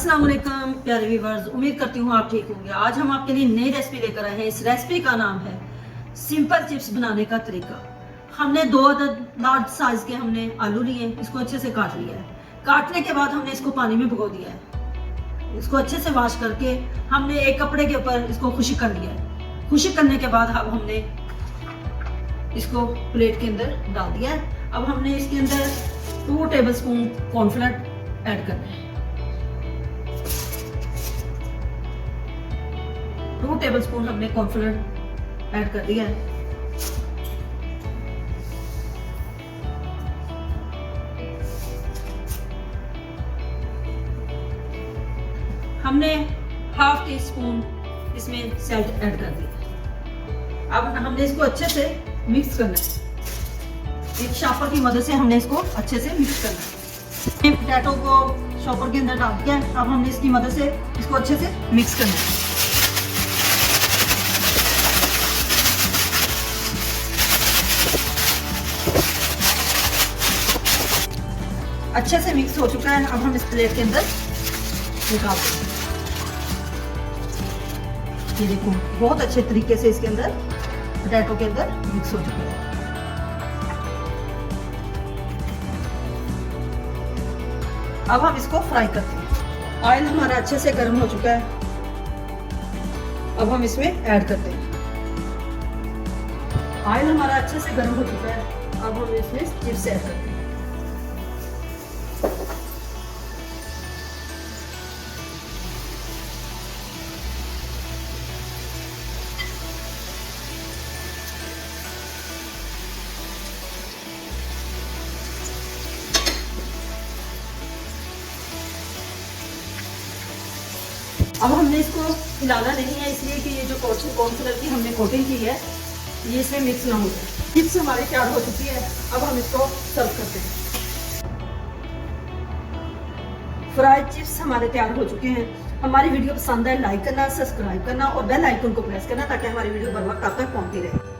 अस्सलाम वालेकुम प्यारे व्यूअर्स, उम्मीद करती हूँ आप ठीक होंगे। आज हम आपके लिए नई रेसिपी लेकर आए हैं। इस रेसिपी का नाम है सिंपल चिप्स बनाने का तरीका। हमने 2 अदद लार्ज साइज के हमने आलू लिए, इसको अच्छे से काट लिया है। काटने के बाद हमने इसको पानी में भिगो दिया है। इसको अच्छे से वॉश करके हमने एक कपड़े के ऊपर इसको खुश्क कर लिया है। खुश्क करने के बाद अब हमने इसको प्लेट के अंदर डाल दिया है। अब हमने इसके अंदर 2 टेबलस्पून कॉर्नफ्लोर ऐड करना है। 2 टेबलस्पून हमने कॉर्नफ्लोर ऐड कर दिया है। हमने ½ टीस्पून इसमें सॉल्ट ऐड कर दिया। अब हमने इसको अच्छे से मिक्स करना है। एक शॉपर की मदद से हमने इसको अच्छे से मिक्स करना है। पोटैटो को शॉपर के अंदर डाल दिया है। अब हमने इसकी मदद से इसको अच्छे से मिक्स करना है। अच्छे से मिक्स हो चुका है। अब हम इस प्लेट के अंदर निकाल देंगे। ये देखो बहुत अच्छे तरीके से इसके अंदर पोटैटो के अंदर मिक्स हो चुका है। अब हम इसको फ्राई करते हैं। ऑयल हमारा अच्छे से गर्म हो चुका है। अब हम इसमें ऐड करते हैं। ऑयल हमारा अच्छे से गर्म हो चुका है। अब हम इसमें चिप्स ऐड करते हैं। अब हमने इसको हिलाना नहीं है, इसलिए कि ये जो कॉर्नफ्लोर की हमने कोटिंग की है ये इसमें मिक्स ना हो जाए। चिप्स हमारी तैयार हो चुकी है। अब हम इसको सर्व करते हैं। फ्राइड चिप्स हमारे तैयार हो चुके हैं। हमारी वीडियो पसंद है लाइक करना, सब्सक्राइब करना और बेल आइकन को प्रेस करना ताकि हमारी वीडियो बर वक्त आप तक पहुंचती रहे।